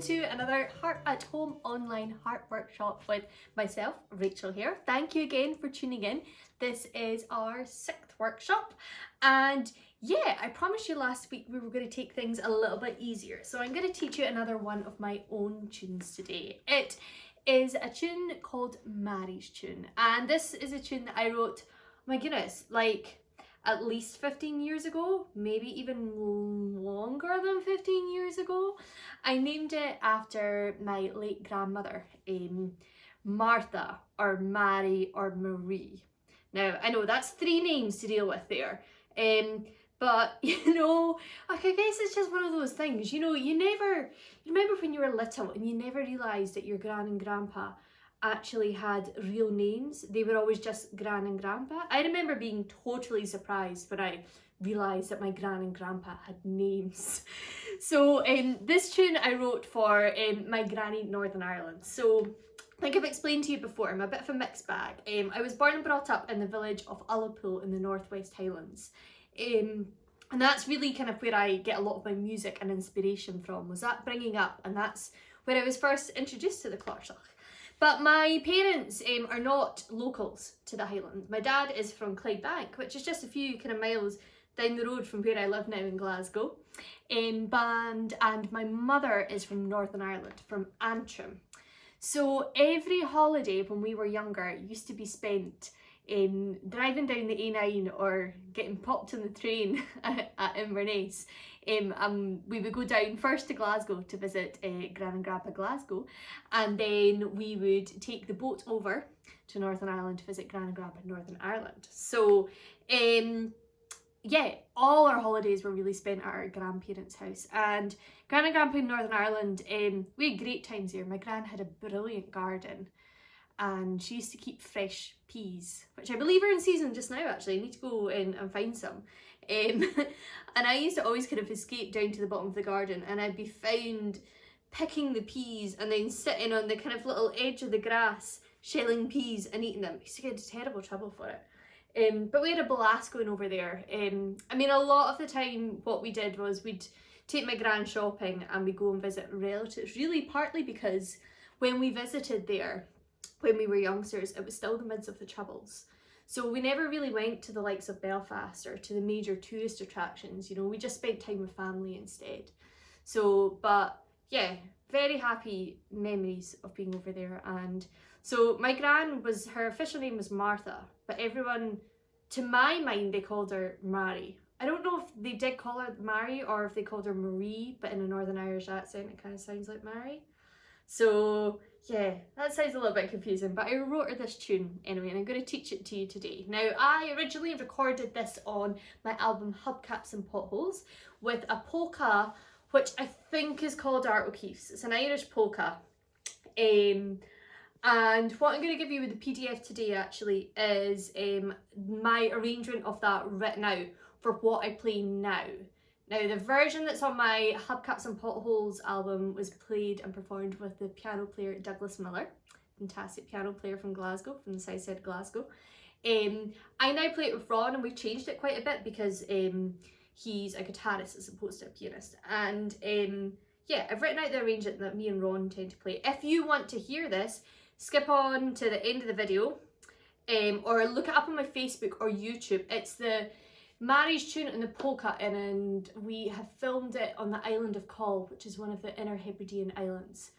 to another Harp at Home online harp workshop with myself, Rachel here. Thank you again for tuning in. This is our 6th workshop, and yeah, I promised you last week we were going to take things a little bit easier. So I'm going to teach you another one of my own tunes today. It is a tune called Mary's Tune, and this is a tune that I wrote, my goodness, like at least 15 years ago, maybe even longer than 15 years ago. I named it after my late grandmother, Martha or Mary or Marie. Now, I know that's 3 names to deal with there, but you know, like, I guess it's just one of those things, you know, you remember when you were little and you never realised that your gran and grandpa actually had real names. They were always just Gran and Grandpa. I remember being totally surprised when I realised that my Gran and Grandpa had names. So this tune I wrote for my granny in Northern Ireland. So like I've explained to you before, I'm a bit of a mixed bag. I was born and brought up in the village of Ullapool in the Northwest Highlands. And that's really kind of where I get a lot of my music and inspiration from, was that bringing up, and that's where I was first introduced to the Clarsach. But my parents are not locals to the Highlands. My dad is from Clydebank, which is just a few kind of miles down the road from where I live now in Glasgow. And my mother is from Northern Ireland, from Antrim. So every holiday when we were younger, it used to be spent driving down the A9 or getting popped on the train at Inverness. We would go down first to Glasgow to visit Gran and Grandpa Glasgow, and then we would take the boat over to Northern Ireland to visit Gran and Grandpa in Northern Ireland. So yeah, all our holidays were really spent at our grandparents' house, and Gran and Grandpa in Northern Ireland, we had great times there. My gran had a brilliant garden, and she used to keep fresh peas, which I believe are in season just now actually. I need to go in and find some. And I used to always kind of escape down to the bottom of the garden, and I'd be found picking the peas and then sitting on the kind of little edge of the grass shelling peas and eating them. I used to get into terrible trouble for it. But we had a blast going over there. I mean, a lot of the time what we did was we'd take my gran shopping and we'd go and visit relatives, really partly because when we visited there, when we were youngsters, it was still the midst of the Troubles. So we never really went to the likes of Belfast or to the major tourist attractions, you know, we just spent time with family instead. So, but yeah, very happy memories of being over there. And so my gran her official name was Martha, but everyone, to my mind, they called her Mary. I don't know if they did call her Mary or if they called her Marie, but in a Northern Irish accent, it kind of sounds like Mary. So yeah, that sounds a little bit confusing, but I wrote her this tune anyway, and I'm going to teach it to you today. Now, I originally recorded this on my album Hubcaps and Potholes with a polka, which I think is called Art O'Keefe's. It's an Irish polka. And what I'm going to give you with the PDF today actually is my arrangement of that written out for what I play now. Now, the version that's on my Hubcaps and Potholes album was played and performed with the piano player Douglas Miller, fantastic piano player from Glasgow, from the south side of Glasgow. I now play it with Ron, and we've changed it quite a bit because he's a guitarist as opposed to a pianist. And yeah, I've written out the arrangement that me and Ron tend to play. If you want to hear this, skip on to the end of the video, or look it up on my Facebook or YouTube. It's the Mary's Tune and the polka, and we have filmed it on the island of Coll, which is one of the inner Hebridean islands.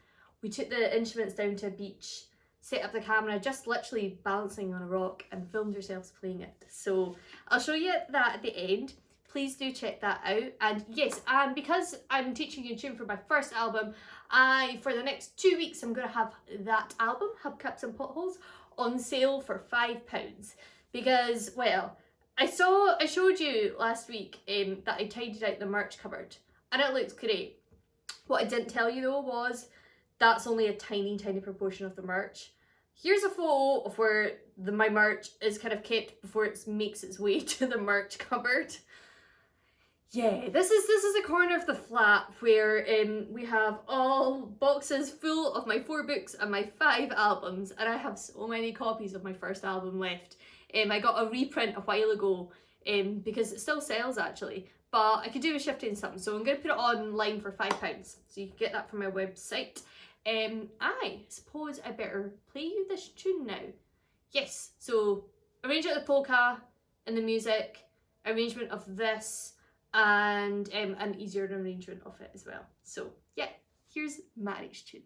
We took the instruments down to a beach, set up the camera, just literally balancing on a rock, and filmed ourselves playing it. So I'll show you that at the end. Please do check that out. And yes, and because I'm teaching you a tune for my first album, for the next 2 weeks, I'm going to have that album, Hubcaps and Potholes, on sale for £5. Because, well, I showed you last week that I tidied out the merch cupboard, and it looks great. What I didn't tell you though was that's only a tiny proportion of the merch. Here's a photo of where my merch is kind of kept before it makes its way to the merch cupboard. Yeah, this is a corner of the flat where we have all boxes full of my 4 books and my 5 albums, and I have so many copies of my first album left. I got a reprint a while ago because it still sells actually, but I could do with shifting some, so I'm going to put it online for £5, so you can get that from my website. I suppose I better play you this tune now. Yes, so arrange of the polka and the music, arrangement of this, and an easier arrangement of it as well. So yeah, here's Mary's tune.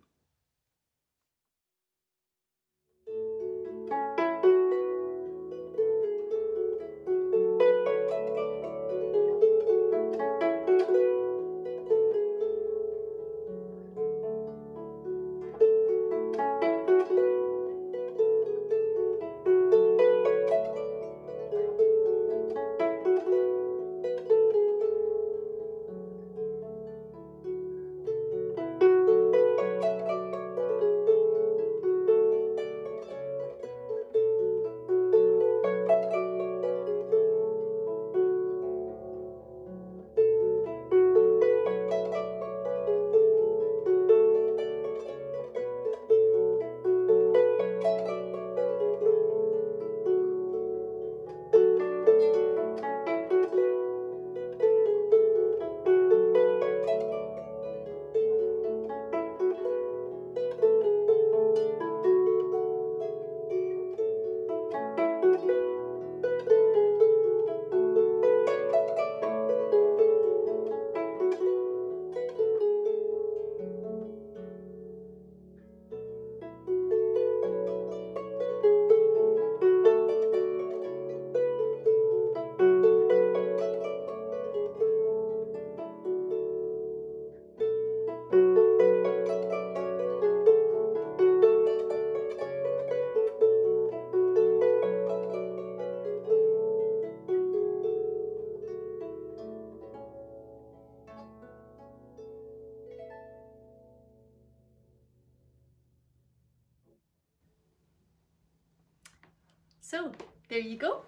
So there you go.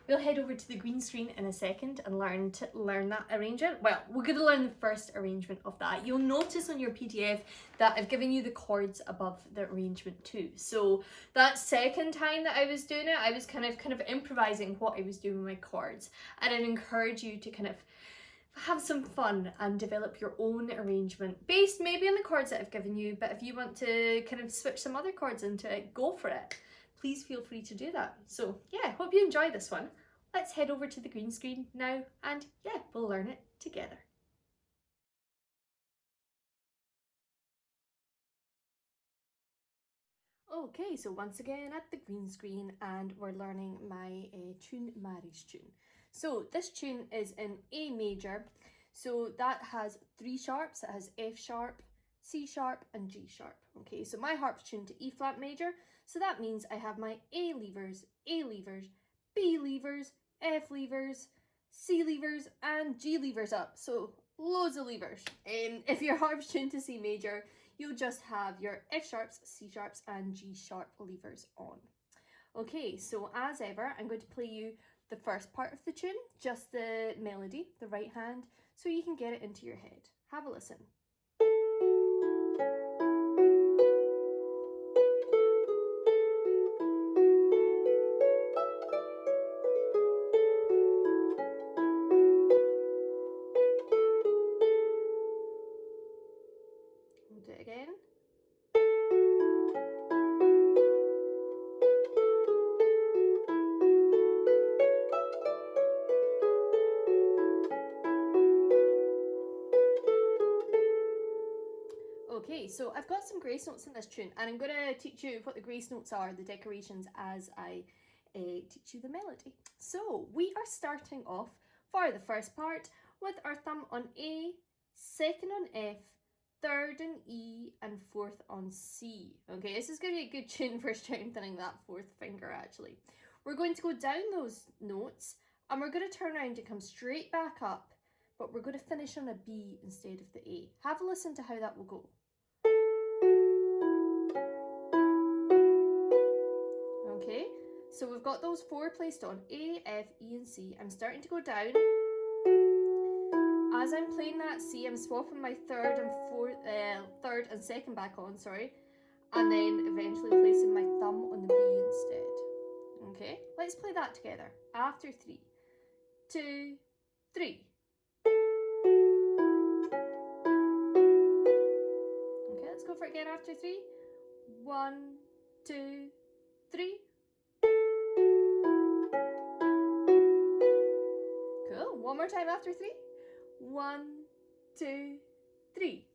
We'll head over to the green screen in a second and learn that arrangement. Well, we're going to learn the first arrangement of that. You'll notice on your PDF that I've given you the chords above the arrangement too. So that second time that I was doing it, I was kind of improvising what I was doing with my chords, and I'd encourage you to kind of have some fun and develop your own arrangement based maybe on the chords that I've given you. But if you want to kind of switch some other chords into it, go for it. Please feel free to do that. So yeah, hope you enjoy this one. Let's head over to the green screen now, and yeah, we'll learn it together. Okay, so once again at the green screen, and we're learning my tune, Mary's tune. So this tune is in A major, so that has 3 sharps. It has F sharp, C sharp and G sharp. Okay, so my harp's tuned to E flat major, so that means I have my A levers, B levers, F levers, C levers and G levers up. So loads of levers. If your harp's tuned to C major, you'll just have your F sharps, C sharps and G sharp levers on. Okay, so as ever, I'm going to play you the first part of the tune, just the melody, the right hand, so you can get it into your head. Have a listen. We'll do it again. Okay, so I've got some grace notes in this tune, and I'm going to teach you what the grace notes are, the decorations, as I teach you the melody. So we are starting off for the first part with our thumb on A, second on F, third on E, and fourth on C. Okay, this is going to be a good tune for strengthening that fourth finger actually. We're going to go down those notes, and we're going to turn around and come straight back up, but we're going to finish on a B instead of the A. Have a listen to how that will go. Okay, so we've got those 4 placed on A, F, E and C. I'm starting to go down. As I'm playing that C, I'm swapping my third and second back on, sorry, and then eventually placing my thumb on the B instead. Okay, let's play that together. After 3, 2, 3. Okay, let's go for it again after 3. 1, 2, 3. Cool. One more time after 3. 1, 2, 3.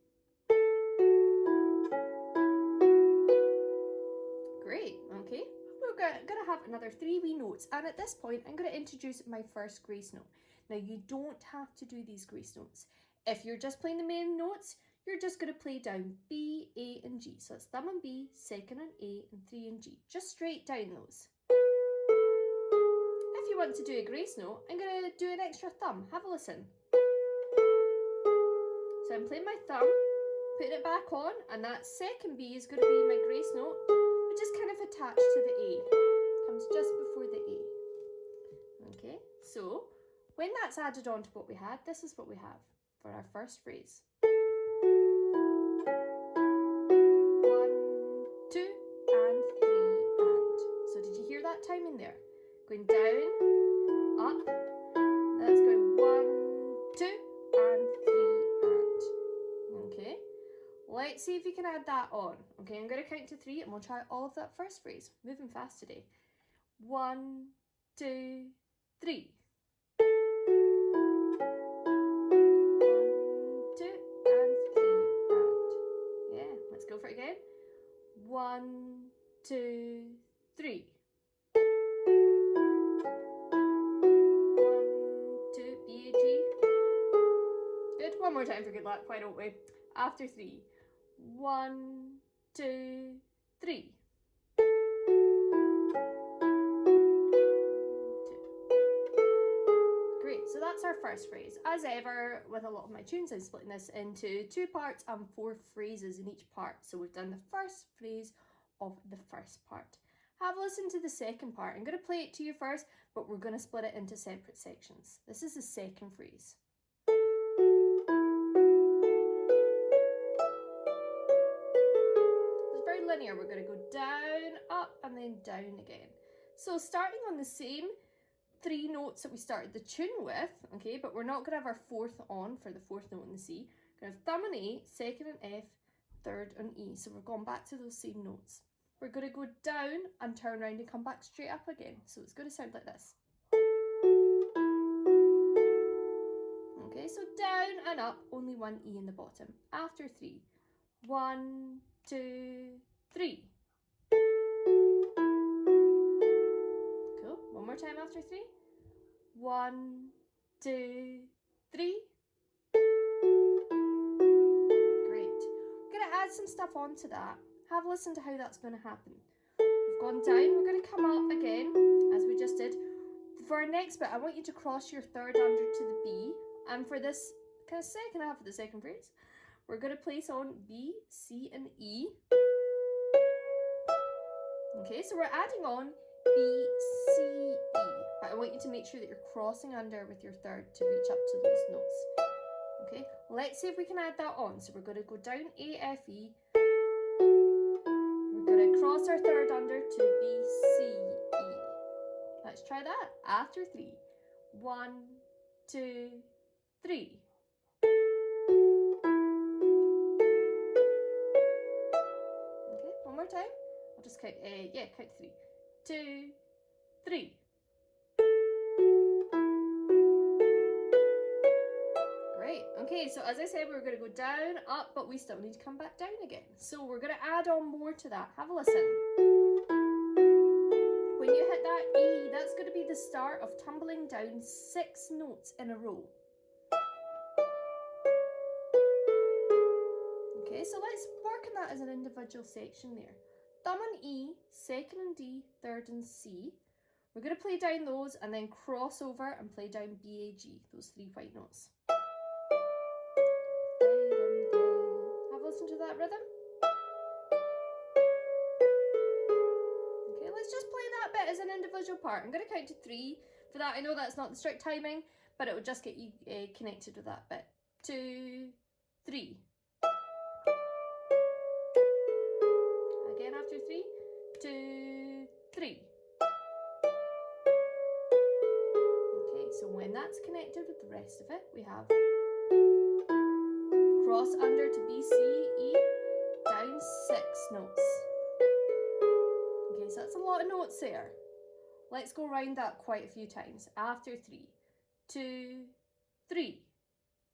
Great. Okay. We're going to have another 3 wee notes, and at this point I'm going to introduce my first grace note. Now you don't have to do these grace notes. If you're just playing the main notes, you're just going to play down B, A and G. So it's thumb and B, second and A and 3 and G. Just straight down those. If you want to do a grace note, I'm going to do an extra thumb. Have a listen. So I'm playing my thumb, putting it back on, and that second B is going to be my grace note, which is kind of attached to the A. Comes just before the A. Okay, so when that's added on to what we had, this is what we have for our first phrase. 1, 2, and 3, and. So did you hear that timing there? Going down, up, that's going 1, 2, and 3, and. Okay, let's see if we can add that on. Okay, I'm going to count to 3 and we'll try all of that first phrase. Moving fast today. 1, 2, 3. 1, 2, and 3, and. Yeah, let's go for it again. 1, 2, 3. 1, 2, B, A, G. Good. One more time for good luck. Why don't we? After 3. 1, 2, 3. 2. Great, so that's our first phrase. As ever, with a lot of my tunes, I'm splitting this into 2 parts and 4 phrases in each part. So we've done the first phrase of the first part. Have a listen to the second part. I'm going to play it to you first, but we're going to split it into separate sections. This is the second phrase. Linear, we're going to go down, up, and then down again. So starting on the same 3 notes that we started the tune with, okay, but we're not going to have our 4th on for the 4th note in the C. We're going to have thumb and A, 2nd and F, 3rd and E. So we're going back to those same notes. We're going to go down and turn around and come back straight up again. So it's going to sound like this. Okay, so down and up, only 1 E in the bottom. After 3. 1, 2, 3. Cool. One more time after 3. 1, 2, 3. Great. We're going to add some stuff onto that. Have a listen to how that's going to happen. We've gone down. We're going to come up again, as we just did. For our next bit, I want you to cross your 3rd under to the B. And for this kind of second half of the second phrase, we're going to place on B, C, and E. Okay, so we're adding on B, C, E, but I want you to make sure that you're crossing under with your 3rd to reach up to those notes. Okay, let's see if we can add that on. So we're going to go down A, F, E. We're going to cross our 3rd under to B, C, E. Let's try that. After 3. 1, 2, 3. Okay, one more time. I'll just count, count 3. 2, 3. Great. Okay, so as I said, we're going to go down, up, but we still need to come back down again. So we're going to add on more to that. Have a listen. When you hit that E, that's going to be the start of tumbling down 6 notes in a row. Okay, so let's work on that as an individual section there. Thumb and E, 2nd and D, 3rd and C. We're going to play down those and then cross over and play down B, A, G, those 3 white notes. Have a listen to that rhythm. Okay, let's just play that bit as an individual part. I'm going to count to 3 for that. I know that's not the strict timing, but it will just get you connected with that bit. 2, 3. Again after 3. 2, 3. Okay, so so when that's connected with the rest of it, we have cross under to B, C, E, down 6 notes. Okay, so that's a lot of notes there. Let's go round that quite a few times. After 3, 2, 3.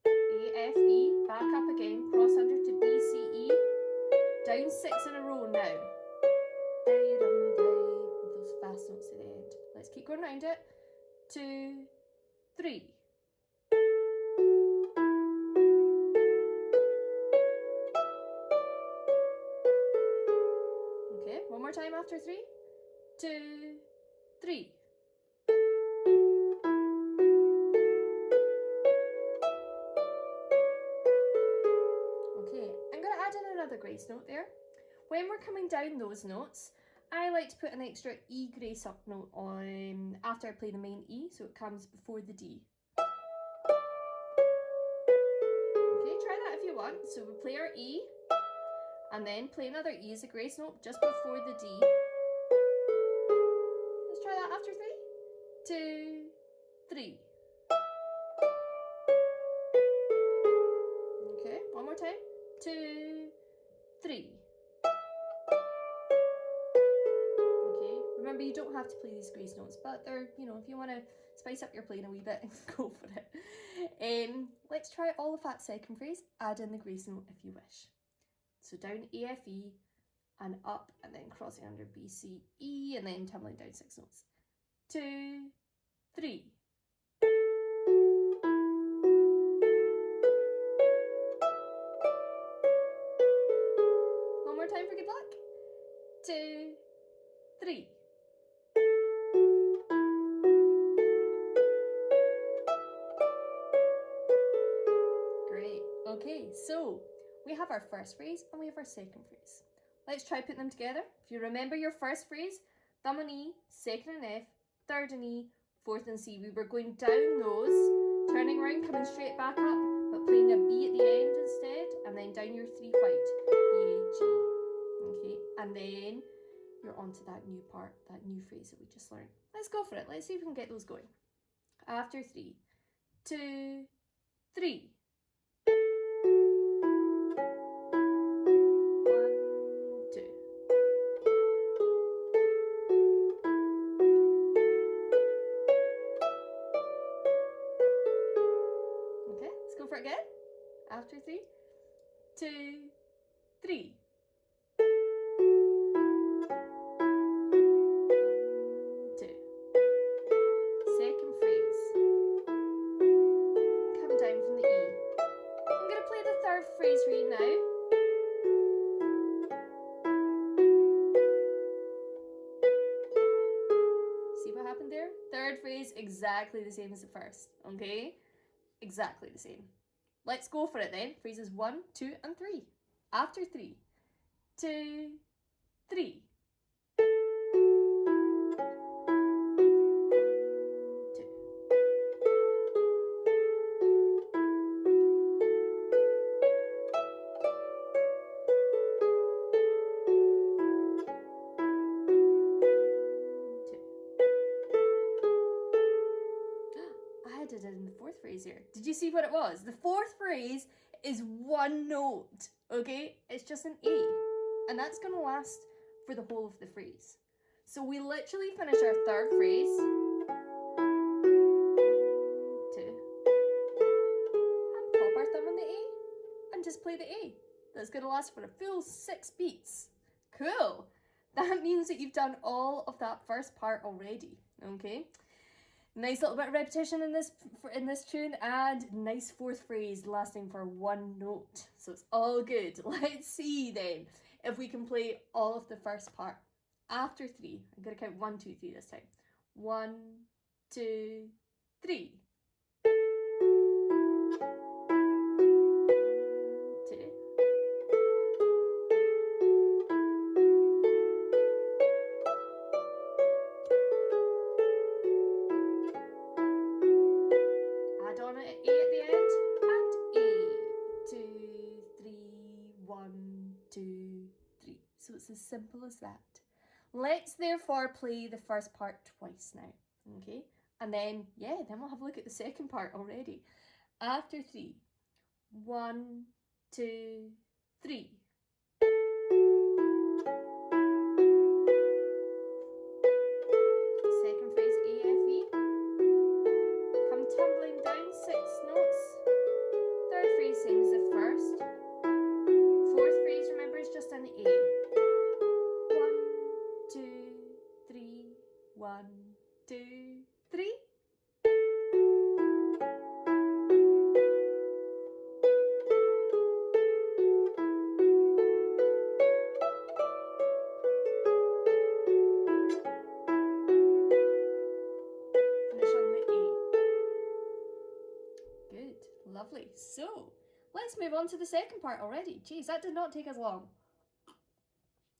A, F, E, back up again, cross under to B, C, E, down 6 in a row now. Day, dum, day, with those fast notes at the end. Let's keep going round it. 2, 3. Okay, one more time after 3. 2, 3. Okay, I'm going to add in another grace note there. When we're coming down those notes, I like to put an extra E grace up note on after I play the main E, so it comes before the D. Okay, try that if you want. So we play our E, and then play another E as a grace note just before the D. Let's try that after 3. 2, 3. Okay, one more time. 2, 3. Okay, remember you don't have to play these grace notes, but they're, you know, if you want to spice up your playing a wee bit, go for it. Let's try all of that second phrase, add in the grace note if you wish. So down A, F, E, and up, and then crossing under B, C, E, and then tumbling down 6 notes. 2, 3. One more time for good luck. 2, 3. Great. Okay, so we have our first phrase and we have our second phrase. Let's try putting them together. If you remember your first phrase, thumb and E, second and F, third and E, fourth and C. We were going down those, turning around, coming straight back up, but playing a B at the end instead, and then down your 3 white, B, A, G. Okay, and then you're onto that new part, that new phrase that we just learned. Let's go for it. Let's see if we can get those going. After 3, 2, 3. 1, 2. Okay, let's go for it again. After 3, 2, 3. 1, 2. Second phrase. Come down from the E. I'm going to play the third phrase for you now. See what happened there? Third phrase, exactly the same as the first, okay? Exactly the same. Let's go for it then. Phrases 1, 2, and 3. After 3, 2, 3. 2. I added it in the fourth phrase here. Did you see what it was? The fourth phrase is one note, okay? It's just an A, and that's going to last for the whole of the phrase. So we literally finish our third phrase. 2. And pop our thumb on the A and just play the A. That's going to last for a full 6 beats. Cool. That means that you've done all of that first part already, okay? Nice little bit of repetition in this tune, and nice fourth phrase lasting for one note. So it's all good. Let's see then if we can play all of the first part. After 3, I'm going to count 1, 2, 3 this time. 1, 2, 3. 2. Add on an A at the end, and A. 2, 3, 1, 2, 3. So it's as simple as that. Let's therefore play the first part twice now, okay? And then, yeah, then we'll have a look at the second part already. After 3. 1, 2, 3. Second phrase, A, F, E. Come tumbling down 6 notes. Third phrase, same as the first. Fourth phrase, remember, is just an A. 1, 2, 3. 1, 2, 3. Lovely. So, let's move on to the second part already. Jeez, that did not take us long.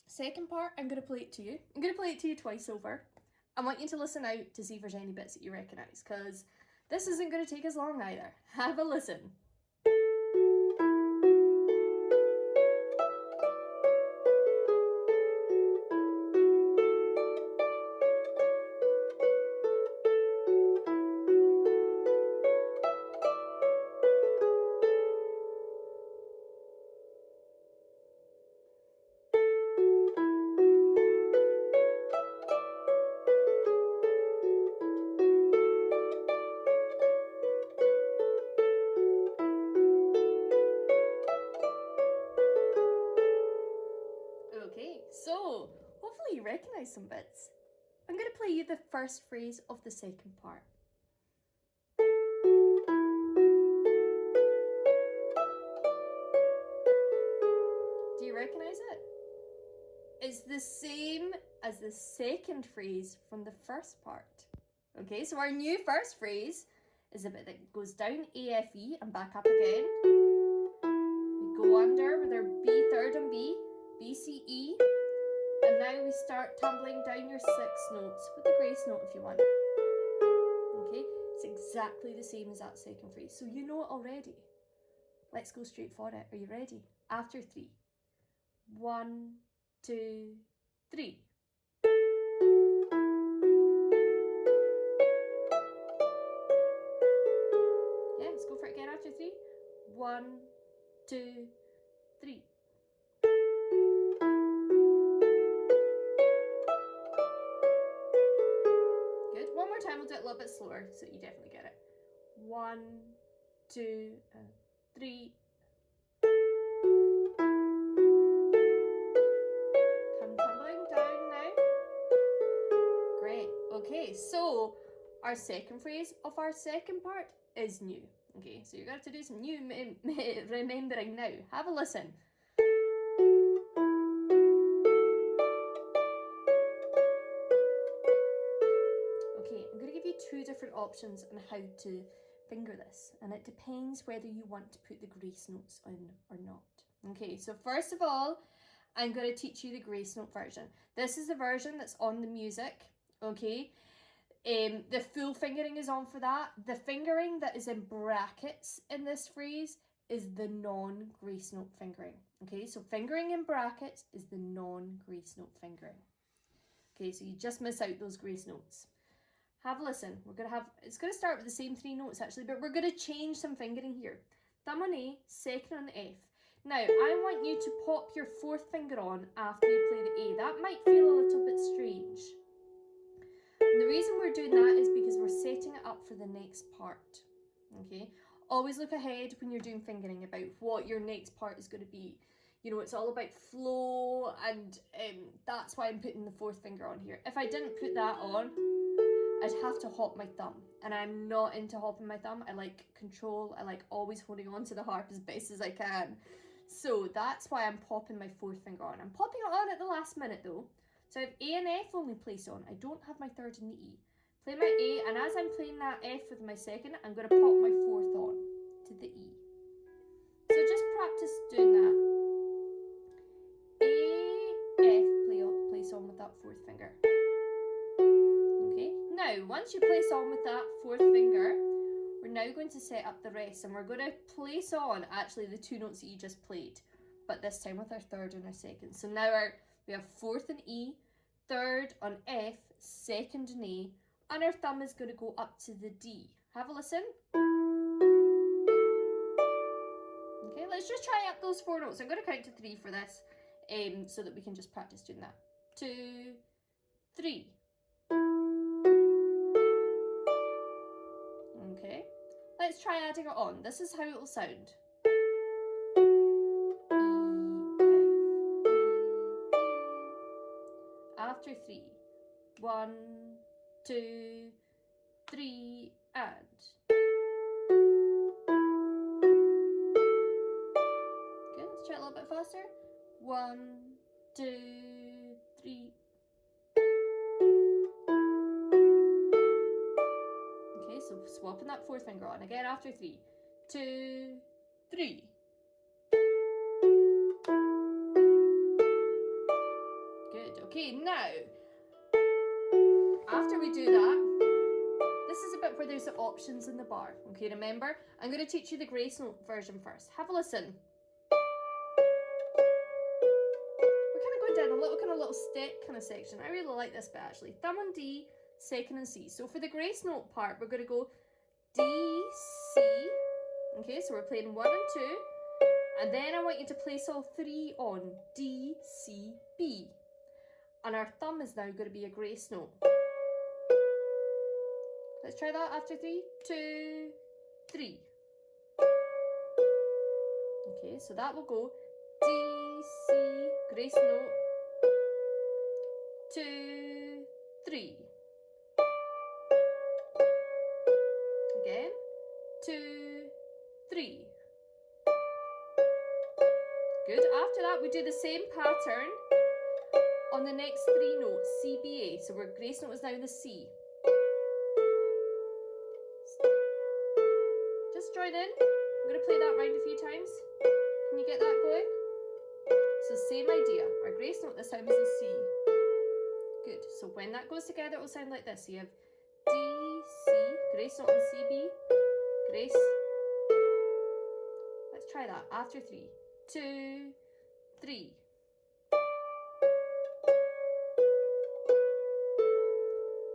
Second part, I'm going to play it to you. I'm going to play it to you twice over. I want you to listen out to see if there's any bits that you recognise, because this isn't going to take us long either. Have a listen. Okay, so hopefully you recognise some bits. I'm going to play you the first phrase of the second part. Do you recognise it? It's the same as the second phrase from the first part. Okay, so our new first phrase is a bit that goes down A, F, E and back up again. We go under with our B third and B, B, C, E. And now we start tumbling down your 6 notes with the grace note if you want. Okay, it's exactly the same as that second phrase. So you know it already. Let's go straight for it. Are you ready? After 3. 1, 2, 3. Yeah, let's go for it again after 3. 1, 2, 3. Good. One more time, we'll do it a little bit slower so you definitely get it. 1, 2, 3. Come tumbling down now. Great. Okay, so our second phrase of our second part is new. Okay, so you're going to have to do some new remembering now. Have a listen. Okay, I'm going to give you 2 different options on how to finger this, and it depends whether you want to put the grace notes on or not. Okay, so first of all, I'm going to teach you the grace note version. This is the version that's on the music, okay? The full fingering is on for that. The fingering that is in brackets in this phrase is the non-grace note fingering. Okay, so fingering in brackets is the non-grace note fingering. Okay, so you just miss out those grace notes. Have a listen. It's going to start with the same 3 notes actually, but we're going to change some fingering here. Thumb on A, second on F. Now, I want you to pop your 4th finger on after you play the A. That might feel a little bit strange. And the reason we're doing that is because we're setting it up for the next part. Okay? Always look ahead when you're doing fingering about what your next part is going to be. You know, it's all about flow, and that's why I'm putting the 4th finger on here. If I didn't put that on, I'd have to hop my thumb, and I'm not into hopping my thumb. I like control. I like always holding on to the harp as best as I can. So that's why I'm popping my 4th finger on. I'm popping it on at the last minute though. So I have A and F only placed on. I don't have my 3rd and the E. Play my A, and as I'm playing that F with my 2nd, I'm going to pop my 4th on to the E. So just practice doing that. A, F, place on with that 4th finger. Okay, now once you place on with that 4th finger, we're now going to set up the rest, and we're going to place on actually the 2 notes that you just played, but this time with our 3rd and our 2nd. So now we have 4th and E, 3rd on F, 2nd and A, and our thumb is going to go up to the D. Have a listen. Okay, let's just try out those 4 notes. I'm going to count to 3 for this, so that we can just practice doing that. 2, 3. Okay, let's try adding it on. This is how it will sound. After 3. 1, 2, 3, and. Good, let's try it a little bit faster. 1, 2, 3. Okay, so swapping that 4th finger on again after 3. 2, 3. Good, okay, now, after we do that, this is a bit where there's the options in the bar. Okay, remember, I'm going to teach you the grace note version first. Have a listen. We're kind of going down a little step kind of section. I really like this bit actually. Thumb on D, 2nd and C. So for the grace note part, we're going to go D, C. Okay, so we're playing 1 and 2. And then I want you to place all 3 on D, C, B. And our thumb is now going to be a grace note. Let's try that after 3, 2, 3. Okay, so that will go D, C, grace note, 2, 3. Again, 2, 3. Good. After that, we do the same pattern on the next 3 notes, C, B, A. So our grace note is now in the C. Just join in. I'm going to play that round a few times. Can you get that going? So same idea. Our grace note this time is a C. Good. So when that goes together, it will sound like this. So you have D, C, grace note on C, B, grace. Let's try that after 3, 2, 3.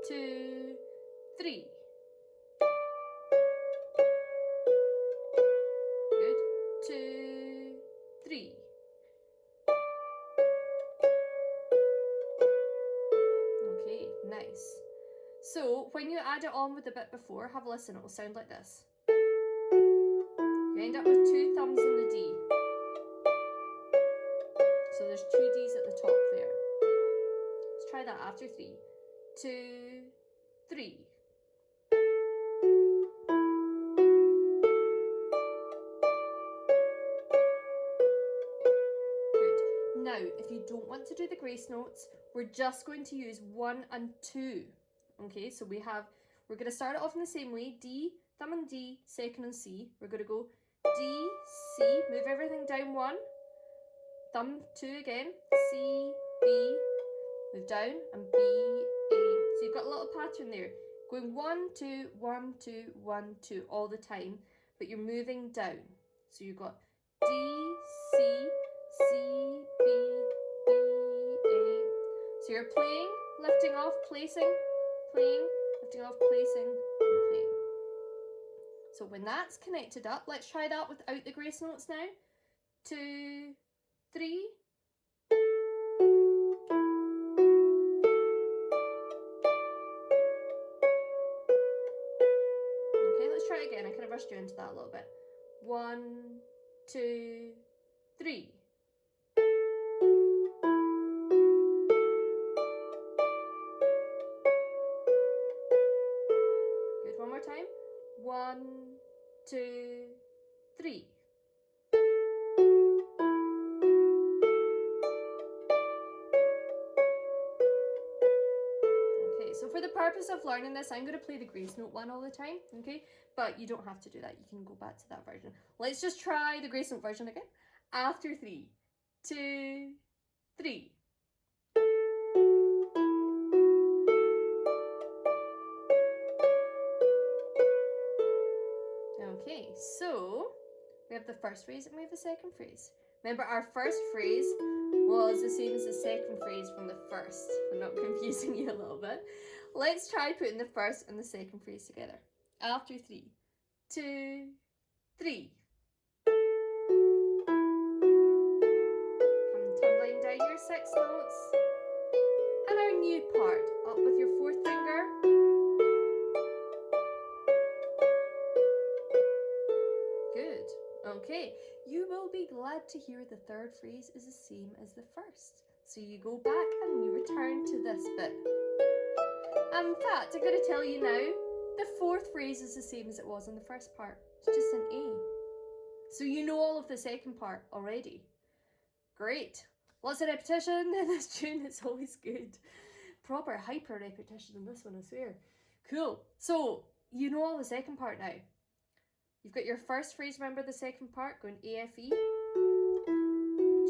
Two, 3. Good. 2, 3. Okay, nice. So when you add it on with the bit before, have a listen, it will sound like this. You end up with 2 thumbs on the D. So there's 2 Ds at the top there. Let's try that after 3, 2, 3. Good. Now, if you don't want to do the grace notes, we're just going to use 1 and 2. Okay, so we're going to start it off in the same way. D, thumb on D, 2nd and C. We're going to go D, C, move everything down 1. Thumb 2 again, C, B, move down, and B, A. So you've got a little pattern there, going 1, 2, 1, 2, 1, 2 all the time, but you're moving down. So you've got D, C, C, B, B, A. So you're playing, lifting off, placing, playing, lifting off, placing, and playing. So when that's connected up, let's try that without the grace notes now. 2, 3. Okay, let's try it again. I kind of rushed you into that a little bit. 1, 2, 3. Good, one more time. 1, 2, 3. So for the purpose of learning this, I'm going to play the grace note one all the time, okay? But you don't have to do that. You can go back to that version. Let's just try the grace note version again. After 3, 2, 3. Okay, so we have the first phrase and we have the second phrase. Remember, our first phrase was the same as the second phrase from the first. We're not confusing you a little bit. Let's try putting the first and the second phrase together. After 3, 2, 3. Come tumbling down your 6 notes. And our new part, up with your 4th finger. Good. Okay, you will be glad to hear the 3rd phrase is the same as the 1st. So you go back and you return to this bit. And in fact, I'm going to tell you now, the 4th phrase is the same as it was in the 1st part. It's just an A. So you know all of the 2nd part already. Great. Lots of repetition in this tune, it's always good. Proper hyper repetition in this one, I swear. Cool. So, you know all the 2nd part now. You've got your 1st phrase, remember the 2nd part, going A, F, E.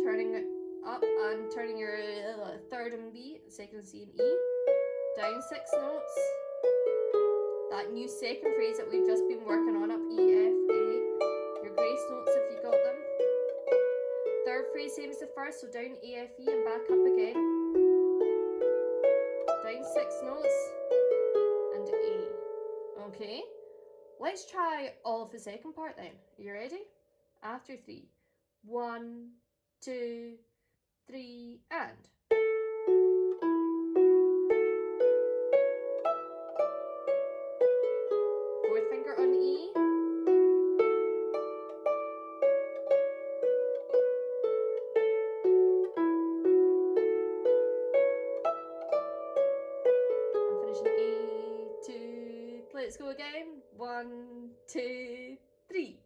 Turning it up and turning your 3rd and B, 2nd and C and E. Down 6 notes. That new 2nd phrase that we've just been working on, up E, F, A. Your grace notes if you got them. 3rd phrase, same as the 1st, so down A, F, E and back up again. Down 6 notes and A. Okay, let's try all of the 2nd part then. Are you ready? After 3. 1, 2, 3, and. 4th finger on E. I'm finishing A, 2, let's go again. 1, 2, 3.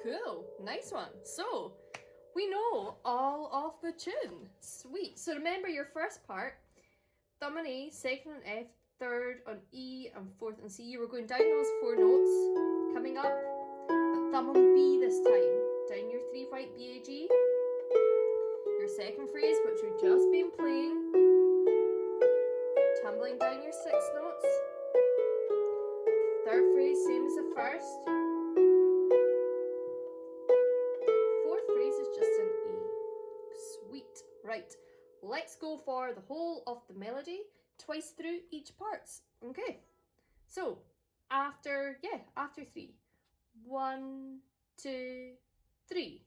Cool, nice one. So, we know all of the tune. Sweet. So remember your 1st part, thumb on A, 2nd on F, 3rd on E, and 4th on C. You were going down those 4 notes, coming up, but thumb on B this time. Down your 3 white B, A, G. Your 2nd phrase, which we've just been playing, tumbling down your 6 notes. 3rd phrase, same as the 1st. 4th phrase is just an E. Sweet. Right, let's go for the whole of the melody, twice through each parts. Okay, so after 3. 1, 2, 3.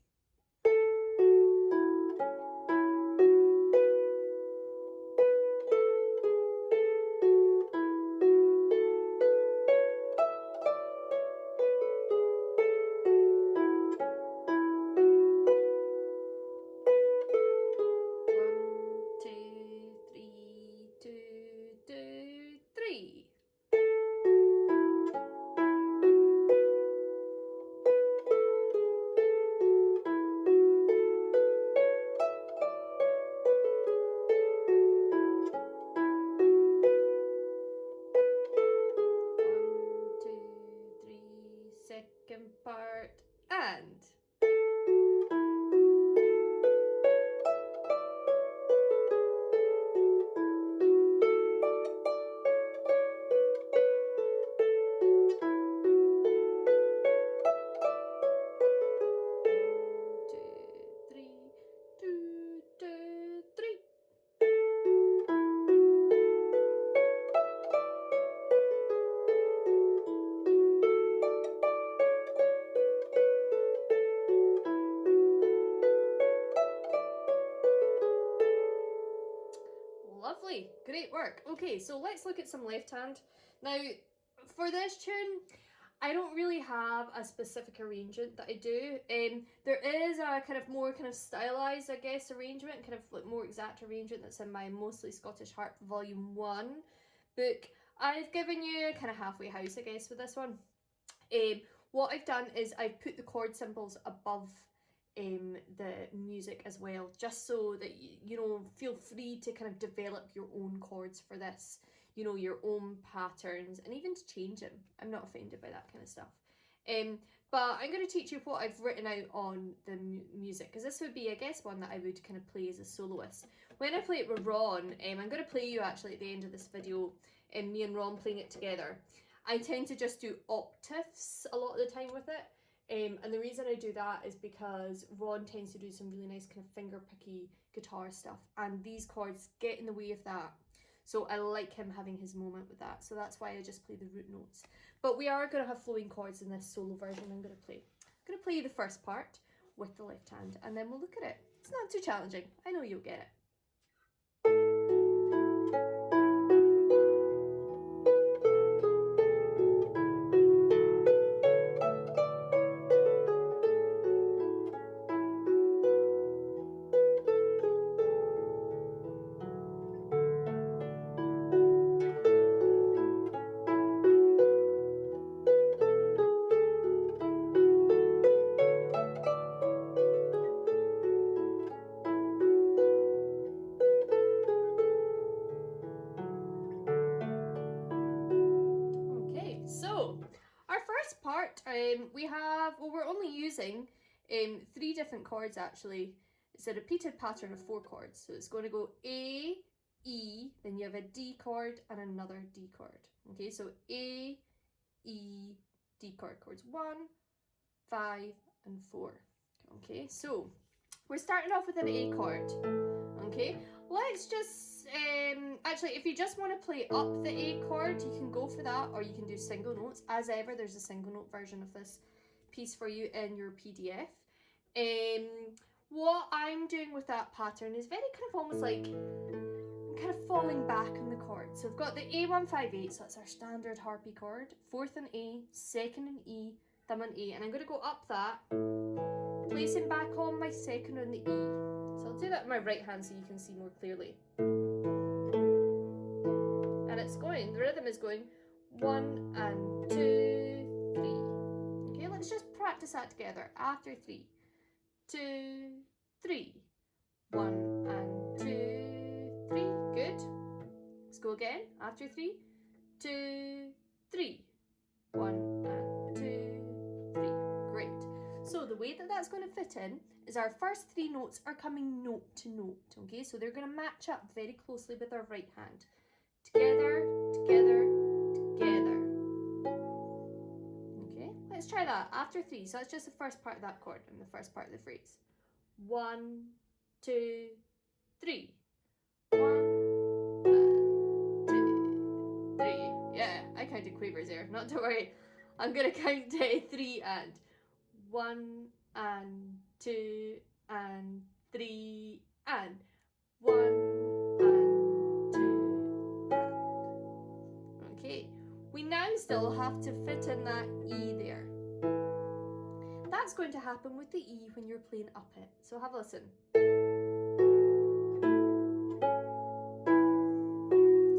Second part and. Lovely, great work. Okay, so let's look at some left hand. Now, for this tune, I don't really have a specific arrangement that I do. There is a kind of more kind of stylized, I guess, arrangement, kind of like more exact arrangement that's in my Mostly Scottish Harp Volume 1 book. I've given you kind of halfway house, I guess, with this one. What I've done is I've put the chord symbols above the music as well, just so that you know, feel free to kind of develop your own chords for this, you know, your own patterns, and even to change them. I'm not offended by that kind of stuff. But I'm going to teach you what I've written out on the music, because this would be, I guess, one that I would kind of play as a soloist. When I play it with Ron, I'm going to play you actually at the end of this video, me and Ron playing it together. I tend to just do octaves a lot of the time with it. And the reason I do that is because Ron tends to do some really nice kind of finger picky guitar stuff, and these chords get in the way of that. So I like him having his moment with that. So that's why I just play the root notes. But we are going to have flowing chords in this solo version I'm going to play. I'm going to play you the first part with the left hand, and then we'll look at it. It's not too challenging. I know you'll get it. We're only using 3 different chords actually. It's a repeated pattern of 4 chords. So it's going to go A, E, then you have a D chord and another D chord. Okay, so A, E, D chord, chords 1, 5 and 4. Okay, so we're starting off with an A chord. Okay, let's just, actually if you just want to play up the A chord, you can go for that, or you can do single notes. As ever, there's a single note version of this piece for you in your PDF. What I'm doing with that pattern is very kind of almost like kind of falling back on the chords. So I've got the A158, so that's our standard harpy chord, 4th in A, 2nd in E, thumb on A, and I'm going to go up that, placing back on my 2nd on the E. So I'll do that with my right hand so you can see more clearly. And it's going, the rhythm is going 1 and 2, 3. Okay, let's just practice that together. After 3, 2, 3. 1 and 2, 3. Good. Let's go again. After 3, 2, 3. 1 and 2, 3. Great. So the way that that's going to fit in is our first 3 notes are coming note to note. Okay, so they're going to match up very closely with our right hand. Together, together, together. Okay, let's try that. After 3, so that's just the first part of that chord and the first part of the phrase. 1, 2, 3. 1 and 2, 3. Yeah, I counted quavers there, not to worry. I'm going to count 3 and 1 and 2 and 3 and 1 and 2 and. Okay, we now still have to fit in that E there. That's going to happen with the E when you're playing up it. So have a listen.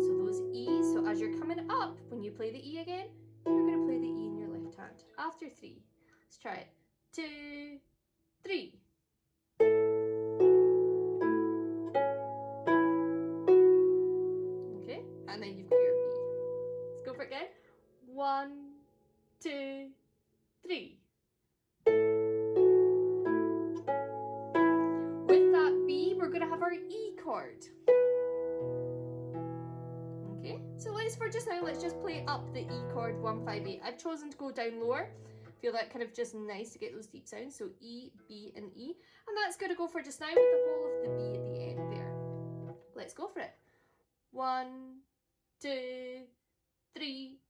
So those E's, so as you're coming up, when you play the E again, you're going to play the E in your left hand. After 3, let's try it. 2, 3. Okay, and then you've got your B. Let's go for it again. 1, 2, 3. With that B, we're going to have our E chord. Okay, so for just now, let's just play up the E chord 158. I've chosen to go down lower. Feel that kind of just nice to get those deep sounds. So E, B and E. And that's going to go for just now with the whole of the B at the end there. Let's go for it. 1, 2, 3.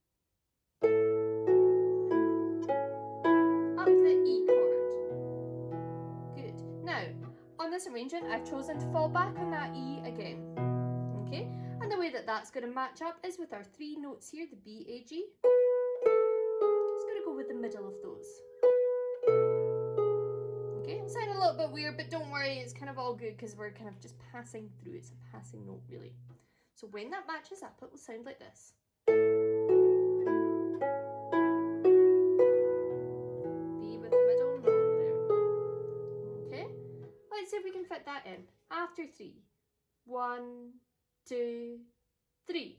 Up the E chord. Good. Now, on this arrangement, I've chosen to fall back on that E again. Okay? And the way that that's going to match up is with our 3 notes here, the B, A, G. It's going to go with the middle of those. Okay, it'll sound a little bit weird, but don't worry, it's kind of all good because we're kind of just passing through. It's a passing note, really. So when that matches up, it will sound like this. B with the middle note there. Okay, let's see if we can fit that in. After 3. 1, 2, 3.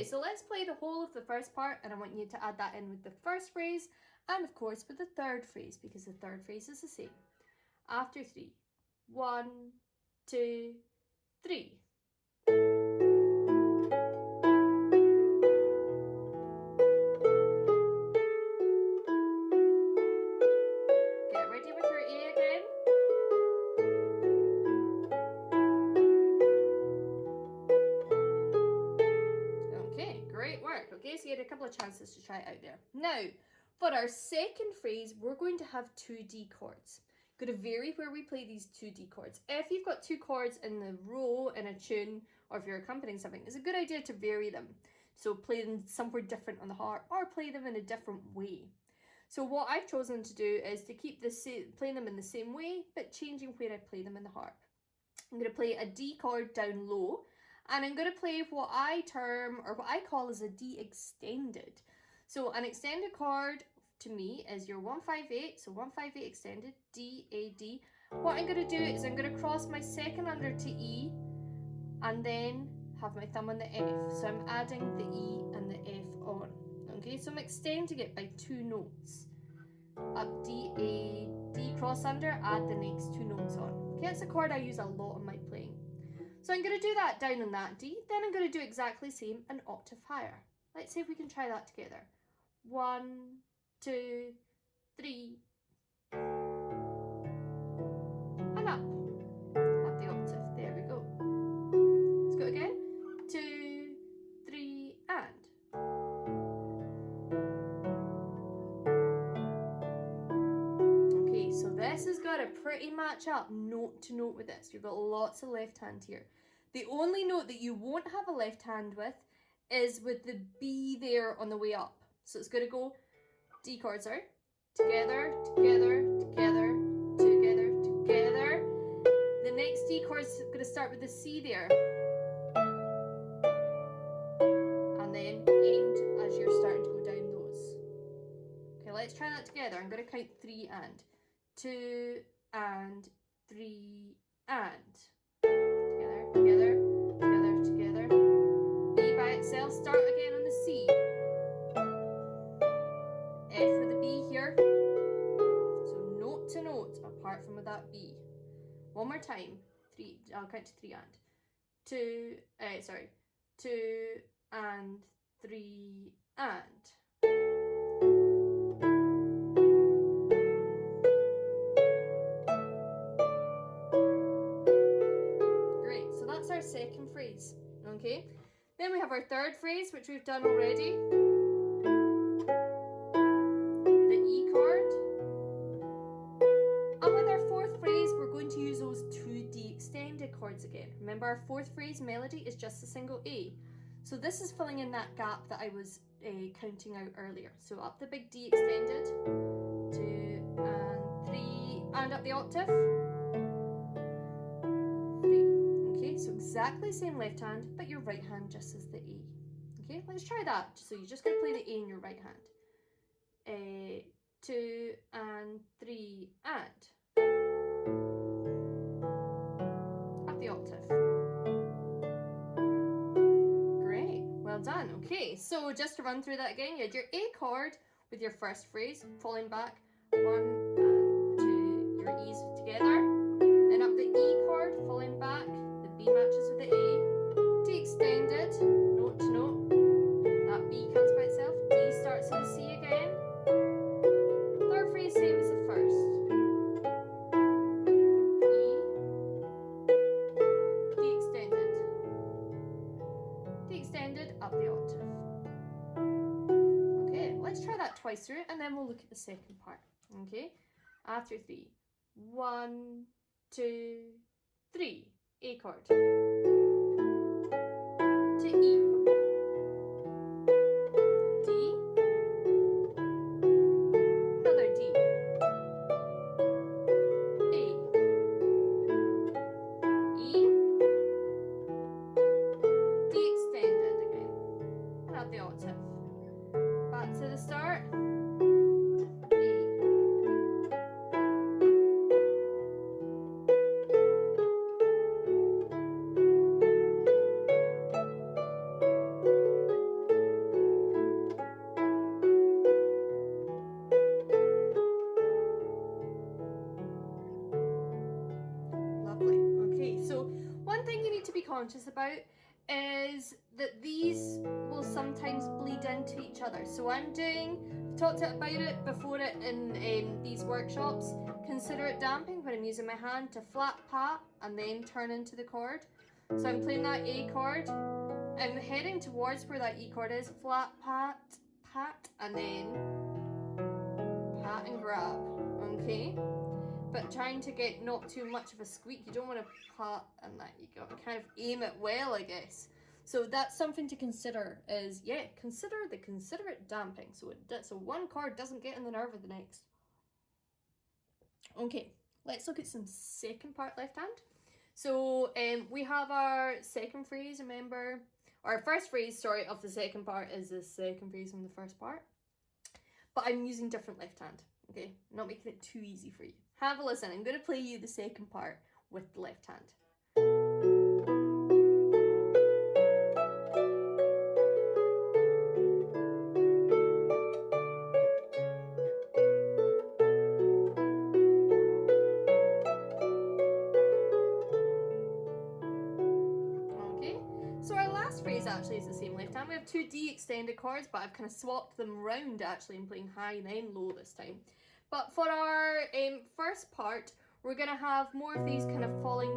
so let's play the whole of the first part, and I want you to add that in with the first phrase, and of course with the third phrase, because the third phrase is the same. After 3. 1, 2, 3. Get ready with your A again. Okay, great work. Okay, so you had a couple of chances to try it out there. Now, for our second phrase, we're going to have 2 D chords. Going to vary where we play these 2 D chords. If you've got 2 chords in the row in a tune, or if you're accompanying something, it's a good idea to vary them. So play them somewhere different on the harp, or play them in a different way. So what I've chosen to do is to keep playing them in the same way, but changing where I play them in the harp. I'm going to play a D chord down low, and I'm going to play what I term, or what I call as a D extended. So an extended chord to me is your 158, so 158 extended, D, A, D. What I'm going to do is I'm going to cross my second under to E, and then have my thumb on the F. So I'm adding the E and the F on. Okay, so I'm extending it by 2 notes. Up D, A, D cross under, add the next 2 notes on. Okay, it's a chord I use a lot in my playing. So I'm going to do that down on that D, then I'm going to do exactly the same an octave higher. Let's see if we can try that together. 1, 2, 3. And up. Up the octave. There we go. Let's go again. 2, 3, and. Okay, so this has got to pretty match up note to note with this. You've got lots of left hand here. The only note that you won't have a left hand with is with the B there on the way up. So it's going to go D chords are together, together, together, together, together. The next D chord is going to start with the C there. And then end as you're starting to go down those. Okay, let's try that together. I'm going to count 3 and. 2 and 3 and. Together, together, together, together. B by itself, start again on the C. F for the B here. So note to note, apart from that B. One more time. 3. I'll count to 3 and. 2 and 3 and. Great, so that's our second phrase. Okay, then we have our third phrase, which we've done already. The E chord. And with our fourth phrase, we're going to use those 2 D extended chords again. Remember, our fourth phrase melody is just a single A. So this is filling in that gap that I was counting out earlier. So up the big D extended, 2 and 3, and up the octave, 3. Okay, so exactly the same left hand, but your right hand just as the A. Okay, let's try that. So you're just going to play the A in your right hand. 2 and 3 and. Up the octave. Great, well done. Okay, so just to run through that again, you had your A chord with your first phrase, falling back, 1 and 2, your E's together. Then up the E chord, falling back, the B matches with the A. D extended, note to note. That B comes by itself. D starts in the C again. Third phrase, same as the first. E, D extended. D extended, up the octave. Okay, let's try that twice through and then we'll look at the second part. Okay, after 3. 1, 2, 3. A chord. To E. D. Another D. A. E. D extended again. And up the octave. Back to the start. A. be conscious about is that these will sometimes bleed into each other. So I've talked about it before in these workshops. Consider it damping when I'm using my hand to flat pat and then turn into the chord. So I'm playing that A chord. I'm heading towards where that E chord is. Flat pat, pat, and then pat and grab. Okay? But trying to get not too much of a squeak. You don't want to pat and that. You got to kind of aim it well, I guess. So that's something to consider is, yeah, consider it damping. So one chord doesn't get in the nerve of the next. Okay, let's look at some second part left hand. So we have our second phrase, remember? Our first phrase, sorry, of the second part is the second phrase from the first part. But I'm using different left hand, okay? I'm not making it too easy for you. Have a listen. I'm going to play you the second part with the left hand. Actually is the same left hand. We have 2 D extended chords, but I've kind of swapped them round actually and playing high and then low this time. But for our first part, we're going to have more of these kind of falling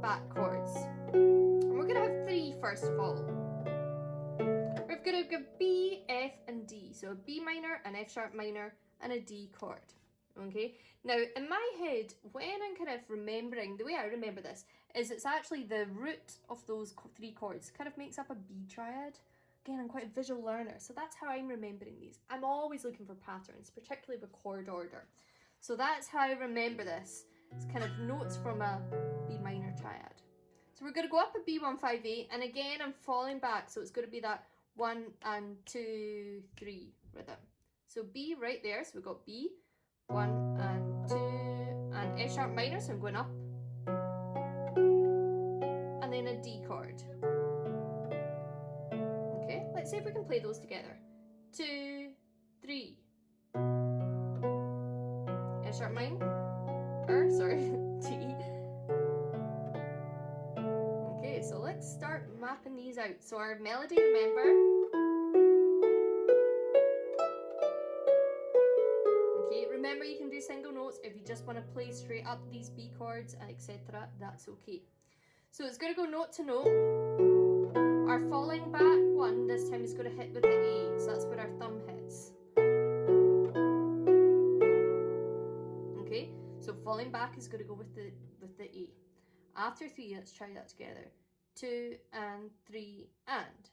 back chords. And we're going to have 3 first of all. We're going to go B, F and D. So a B minor, an F sharp minor and a D chord. Okay, now in my head, when I'm kind of remembering, the way I remember this is it's actually the root of those 3 chords kind of makes up a B triad. Again, I'm quite a visual learner, so that's how I'm remembering these. I'm always looking for patterns, particularly with chord order. So that's how I remember this. It's kind of notes from a B minor triad. So we're going to go up a B1, 5, 8, and again I'm falling back, so it's going to be that 1 and 2, 3 rhythm. So B right there, so we've got B, 1 and 2 and F sharp minor, so I'm going up, and then a D chord. Okay, let's see if we can play those together. 2, 3. F sharp minor, sorry, D. Okay, so let's start mapping these out. So our melody, remember, remember you can do single notes if you just want to play straight up these B chords, etc. That's okay. So it's going to go note to note. Our falling back one this time is going to hit with the A, so that's where our thumb hits. Okay, so falling back is going to go with the A. After 3, let's try that together. 2 and 3 and.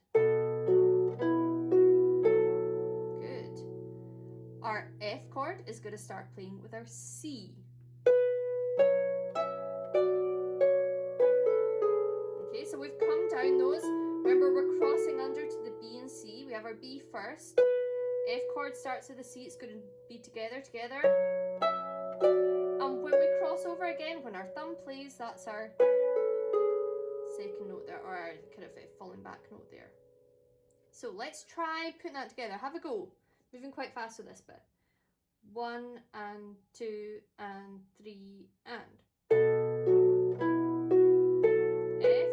Our F chord is going to start playing with our C. Okay, so we've come down those. Remember, we're crossing under to the B and C. We have our B first. F chord starts with the C. It's going to be together. And when we cross over again, when our thumb plays, that's our second note there, or our kind of falling back note there. So let's try putting that together. Have a go. Moving quite fast with this bit. 1 and 2 and 3 and. F.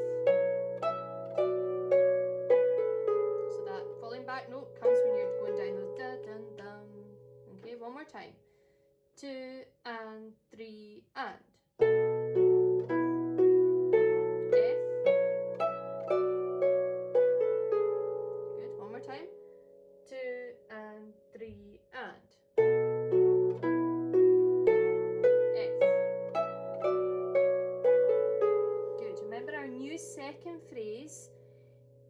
So that falling back note comes when you're going down those da dun dun. Okay, one more time. 2 and 3 and. F. Good, one more time. 2 and 3 and. F. Good. Remember our new second phrase.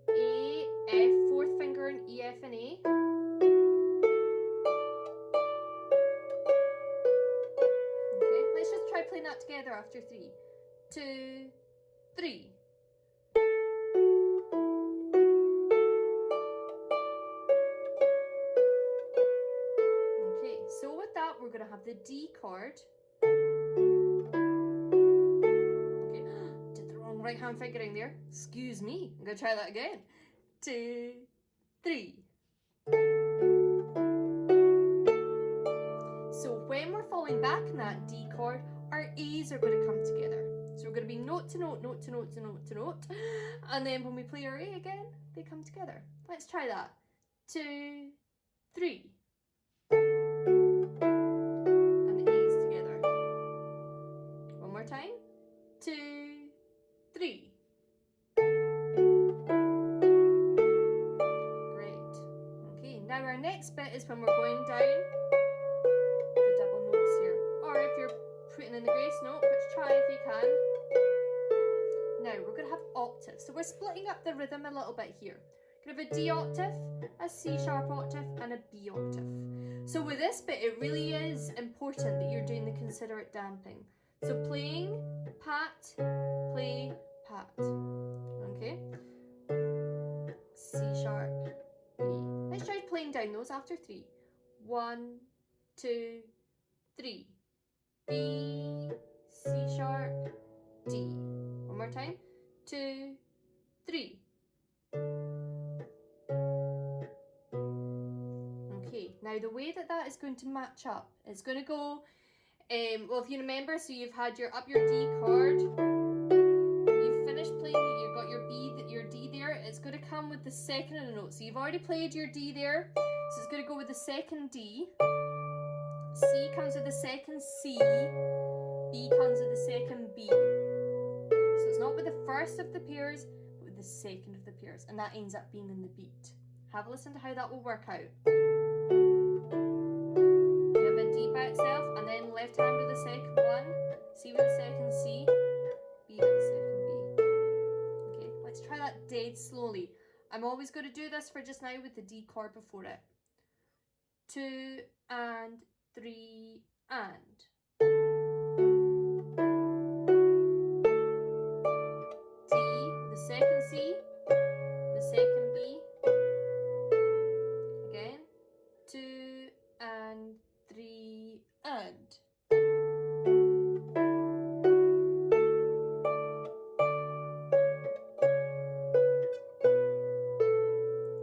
A, F, 4th finger and E, F and A. Okay, let's just try playing that together after 3. 2, 3. So with that, we're going to have the D chord. Okay, did the wrong right hand fingering there. Excuse me. I'm going to try that again. 2, 3. So when we're falling back in that D chord, our A's are going to come together. So we're going to be note to note, note to note to note to note. And then when we play our A again, they come together. Let's try that. 2, 3. And the A's together. One more time. 2, 3. Great. Okay, now our next bit is when we're going down the double notes here. Or if you're putting in the grace note, which try if you can. Now we're going to have octaves. So we're splitting up the rhythm a little bit here. We're going to have a D octave, a C sharp octave, and a B octave. So with this bit, it really is important that you're doing the considerate damping. So playing, pat, play, pat. Okay? C sharp, B. Let's try playing down those after 3. 1, 2, 3. B, C sharp, D. One more time. 2, 3. Okay, now the way that is going to match up, it's going to go, well, if you remember, so you've had your D chord, you've finished playing, you've got your D there, it's going to come with the second of the note. So you've already played your D there, so it's going to go with the second D. C comes with the second C, B comes with the second B. So it's not with the first of the pairs, but with the second of the pairs, and that ends up being in the beat. Have a listen to how that will work out. You have a D by itself, and then left hand with the second one, C with the second C, B with the second B. Okay, let's try that dead slowly. I'm always going to do this for just now with the D chord before it. 2 and 3 and. D with the second C, the second B. Again. 2 and 3 and.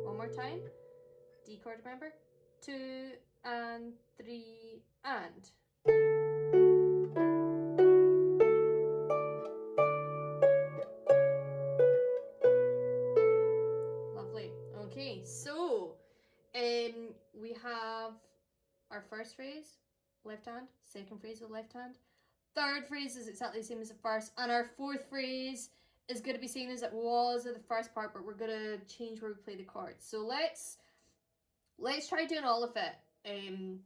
One more time. D chord, remember? 2 and 3 and. Lovely. Okay, so we have our first phrase, left hand, second phrase with left hand. Third phrase is exactly the same as the first, and our fourth phrase is going to be same as it was in the first part, but we're going to change where we play the chords. So let's try doing all of it and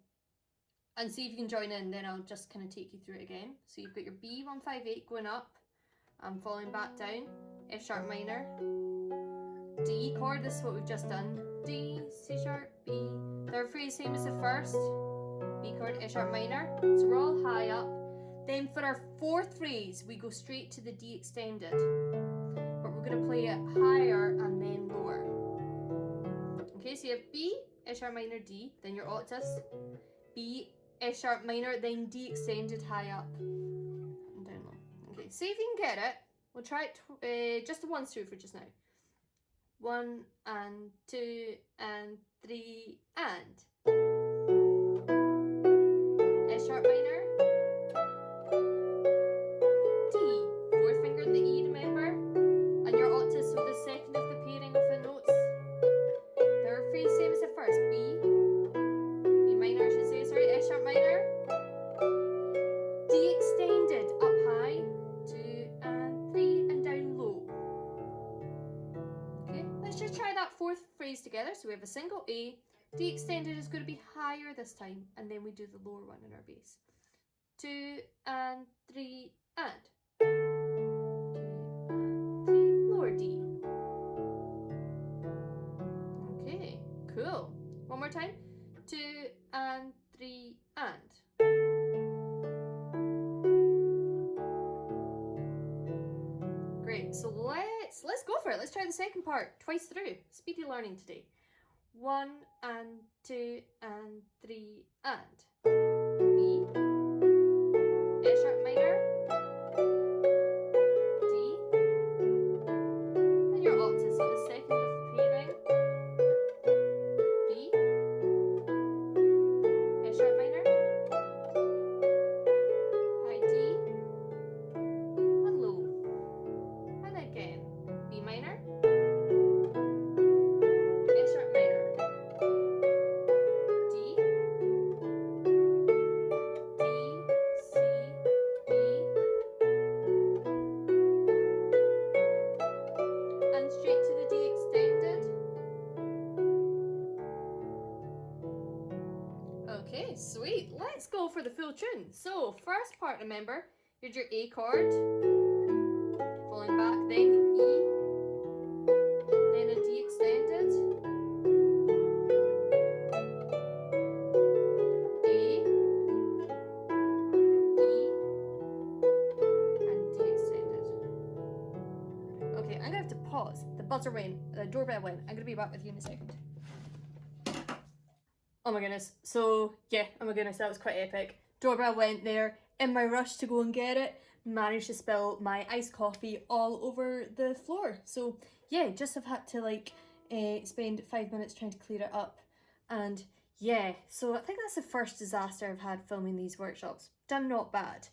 see if you can join in, then I'll just kind of take you through it again. So you've got your B158 going up and falling back down, F sharp minor, D chord, this is what we've just done, D, C sharp, B. Third phrase, same as the first, B chord, F sharp minor, so we're all high up. Then for our fourth phrase, we go straight to the D extended, but we're going to play it higher and then lower. Okay, so you have B, F sharp minor, D, then your octaves, B, F sharp minor, then D extended high up and down low. Okay, see if you can get it. We'll try it just the ones through for just now. 1 and 2 and 3 and. F sharp minor, D, fourth finger in the E, remember? And your octave, so the second of the pairing of the notes. Third phrase, same as the first, B minor, I should say, sorry, F sharp minor, D extended, up high, 2 and 3 and down low. Okay, let's just try that fourth phrase together. So we have a single A, D extended is going to be higher this time, and then we do the lower one in our bass. 2 and 3 and. 2 and 3, lower D. Okay, cool. One more time. 2 and 3 and. Great, so let's go for it. Let's try the second part twice through. Speedy learning today. 1 and 2 and 3 and. B, F sharp minor, D, and your octave, so the second of the pairing, B, F sharp minor, high D, and low. let's go for the full tune. So first part, remember, here's your A chord, falling back, then E, then a D extended, A, E, and D extended. Okay, I'm gonna have to pause. The buzzer went, the doorbell went. I'm gonna be back with you in a second. Oh my goodness. So yeah, oh my goodness, that was quite epic. Doorbell went there. In my rush to go and get it, managed to spill my iced coffee all over the floor. So yeah, just have had to like spend 5 minutes trying to clear it up. And yeah, so I think that's the first disaster I've had filming these workshops. Done not bad.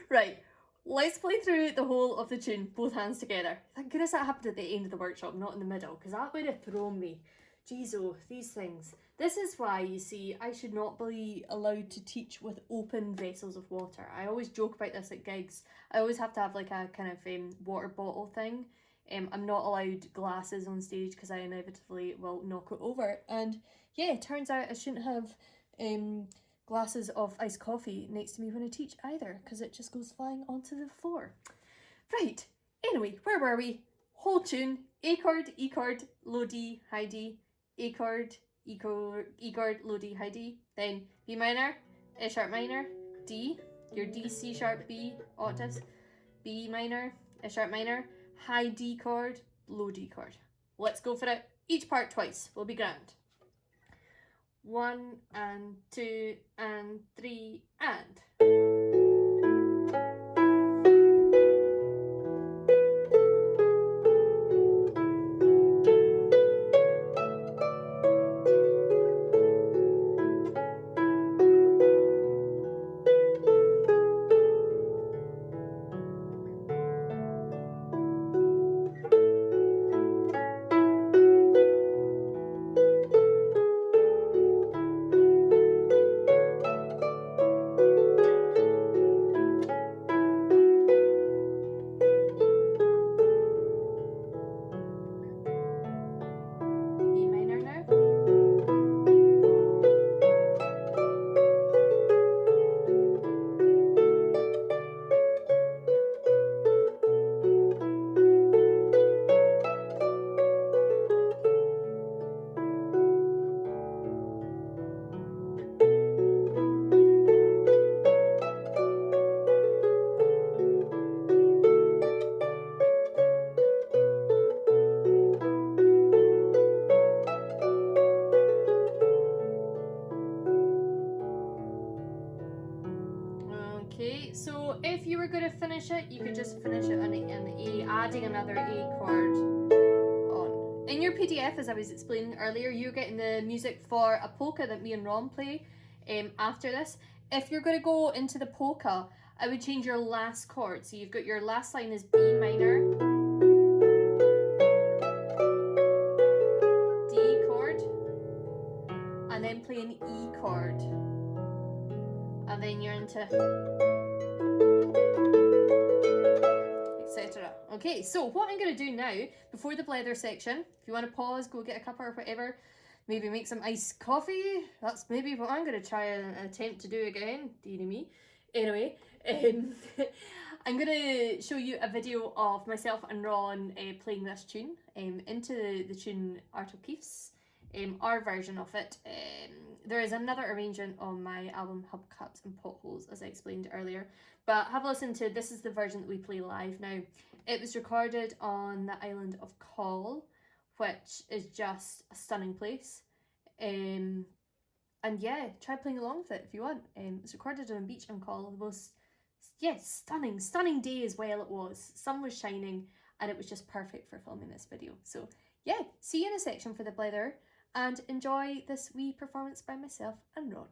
Right, let's play through the whole of the tune, both hands together. Thank goodness that happened at the end of the workshop, not in the middle, because that would have thrown me. Jeez, oh, these things. This is why, you see, I should not be allowed to teach with open vessels of water. I always joke about this at gigs. I always have to have like a kind of water bottle thing. I'm not allowed glasses on stage because I inevitably will knock it over. And yeah, it turns out I shouldn't have glasses of iced coffee next to me when I teach either, because it just goes flying onto the floor. Right, anyway, where were we? Whole tune, A chord, E chord, low D, high D, A chord, E chord, low D, high D, then B minor, E sharp minor, D, your D, C sharp, B, octaves, B minor, E sharp minor, high D chord, low D chord. Let's go for it. Each part twice, will be grand. 1 and 2 and 3 and. Okay, so if you were going to finish it, you could just finish it on an A, adding another A chord on. In your PDF, as I was explaining earlier, you're getting the music for a polka that me and Ron play after this. If you're going to go into the polka, I would change your last chord. So you've got your last line is B minor, D chord, and then play an E chord. And then you're into etc. Okay, so what I'm going to do now, before the blether section, if you want to pause, go get a cup or whatever, maybe make some iced coffee, that's maybe what I'm going to try and attempt to do again, dearie me. Anyway, I'm going to show you a video of myself and Ron playing this tune into the tune Art of Keefs. Our version of it. There is another arrangement on my album Hubcaps and Potholes, as I explained earlier, but have a listen to this. Is the version that we play live now. It was recorded on the island of Coll, which is just a stunning place, and yeah, try playing along with it if you want. It's recorded on a beach in Coll. The most stunning day as well. It was, sun was shining, and it was just perfect for filming this video. So yeah, see you in a section for the blether, and enjoy this wee performance by myself and Ron.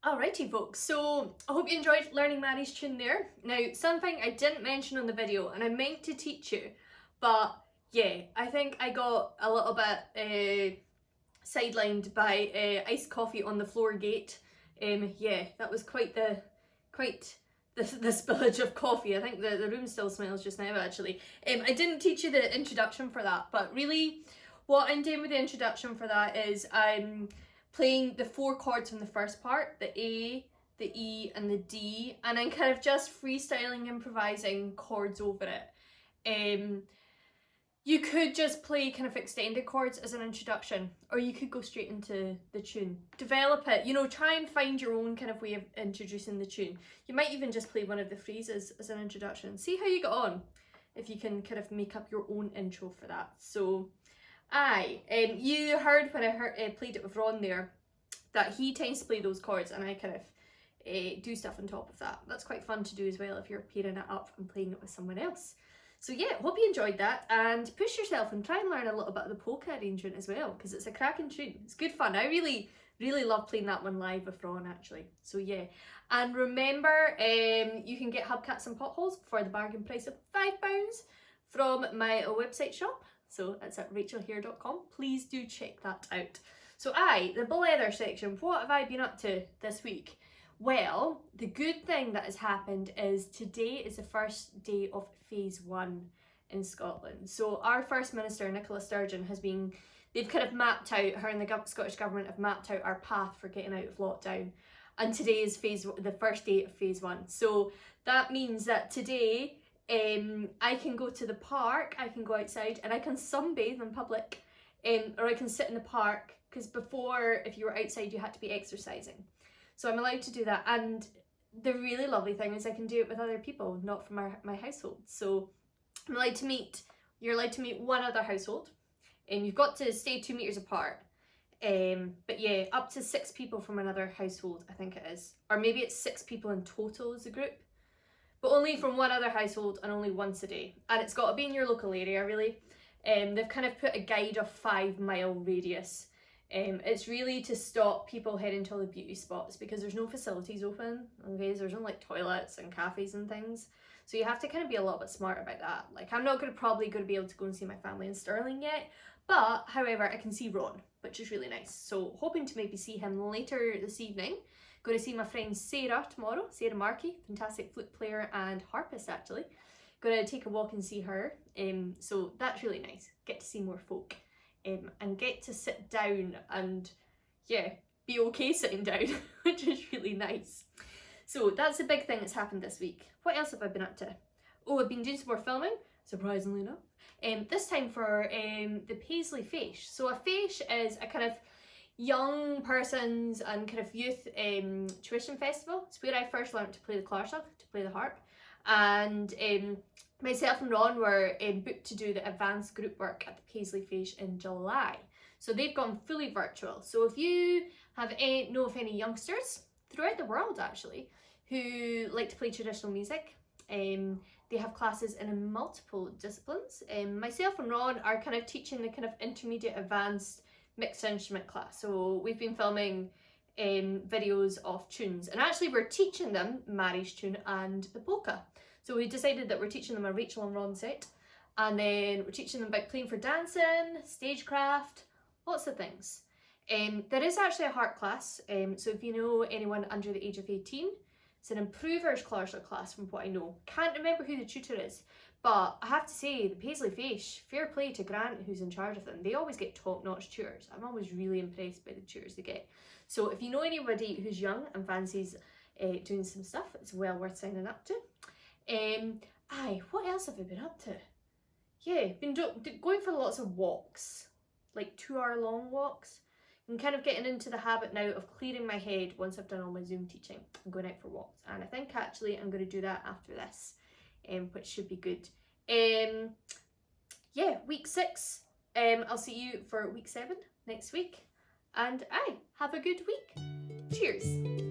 Alrighty folks, so I hope you enjoyed learning Mary's tune there. Now, something I didn't mention on the video and I meant to teach you, but yeah, I think I got a little bit sidelined by iced coffee on the floor gate. Yeah, that was quite the spillage of coffee. I think the room still smells just now actually. I didn't teach you the introduction for that, but really what I'm doing with the introduction for that is I'm playing the 4 chords from the first part, the A, the E and the D, and I'm kind of just freestyling, improvising chords over it. You could just play kind of extended chords as an introduction, or you could go straight into the tune. Develop it, you know, try and find your own kind of way of introducing the tune. You might even just play one of the phrases as an introduction. See how you get on, if you can kind of make up your own intro for that. So, you heard when I played it with Ron there, that he tends to play those chords and I kind of do stuff on top of that. That's quite fun to do as well if you're pairing it up and playing it with someone else. So yeah, hope you enjoyed that, and push yourself and try and learn a little bit of the polka arrangement as well, because it's a cracking tune. It's good fun. I really love playing that one live with Ron actually. So yeah, and remember you can get Hubcaps and Potholes for the bargain price of £5 from my website shop. So it's at rachelhere.com. Please do check that out. So the blether section, what have I been up to this week? Well, the good thing that has happened is today is the first day of phase 1 in Scotland. So our First Minister, Nicola Sturgeon, they've kind of mapped out, her and the Scottish Government have mapped out our path for getting out of lockdown. And today is the first day of phase 1. So that means that today I can go to the park, I can go outside and I can sunbathe in public, or I can sit in the park, because before, if you were outside, you had to be exercising. So I'm allowed to do that, and the really lovely thing is I can do it with other people, not from my household. So you're allowed to meet one other household, and you've got to stay 2 meters apart. But yeah, up to 6 people from another household, I think it is. Or maybe it's 6 people in total as a group. But only from one other household and only once a day. And it's got to be in your local area, really. They've kind of put a guide of 5-mile radius. It's really to stop people heading to all the beauty spots, because there's no facilities open, okay? So there's no like toilets and cafes and things. So you have to kind of be a little bit smart about that. Like, I'm not probably going to be able to go and see my family in Stirling yet, but however, I can see Ron, which is really nice. So hoping to maybe see him later this evening. Going to see my friend Sarah tomorrow, Sarah Markey, fantastic flute player and harpist actually. Going to take a walk and see her. So that's really nice. Get to see more folk. And get to sit down and yeah, be okay sitting down, which is really nice. So that's the big thing that's happened this week. What else have I been up to? Oh, I've been doing some more filming, surprisingly enough. This time for the Paisley Feis. So a Feis is a kind of young person's and kind of youth tuition festival. It's where I first learned to play the Clarsach, to play the harp, and myself and Ron were booked to do the advanced group work at the Paisley Feis in July. So they've gone fully virtual. So if you know of any youngsters throughout the world actually who like to play traditional music, they have classes in multiple disciplines. Myself and Ron are kind of teaching the kind of intermediate advanced mixed instrument class. So we've been filming videos of tunes, and actually we're teaching them Mary's tune and the polka. So we decided that we're teaching them a Rachel and Ron set, and then we're teaching them about playing for dancing, stagecraft, lots of things. There is actually a harp class, so if you know anyone under the age of 18, it's an improvers Clarsach class from what I know. Can't remember who the tutor is, but I have to say the Paisley Feis, fair play to Grant who's in charge of them. They always get top-notch tutors. I'm always really impressed by the tutors they get. So if you know anybody who's young and fancies doing some stuff, it's well worth signing up to. What else have I been up to? Yeah, been going for lots of walks, like 2-hour-long walks. I'm kind of getting into the habit now of clearing my head once I've done all my Zoom teaching and going out for walks. And I think actually I'm going to do that after this, which should be good. Yeah, week 6. I'll see you for week 7 next week. And have a good week. Cheers.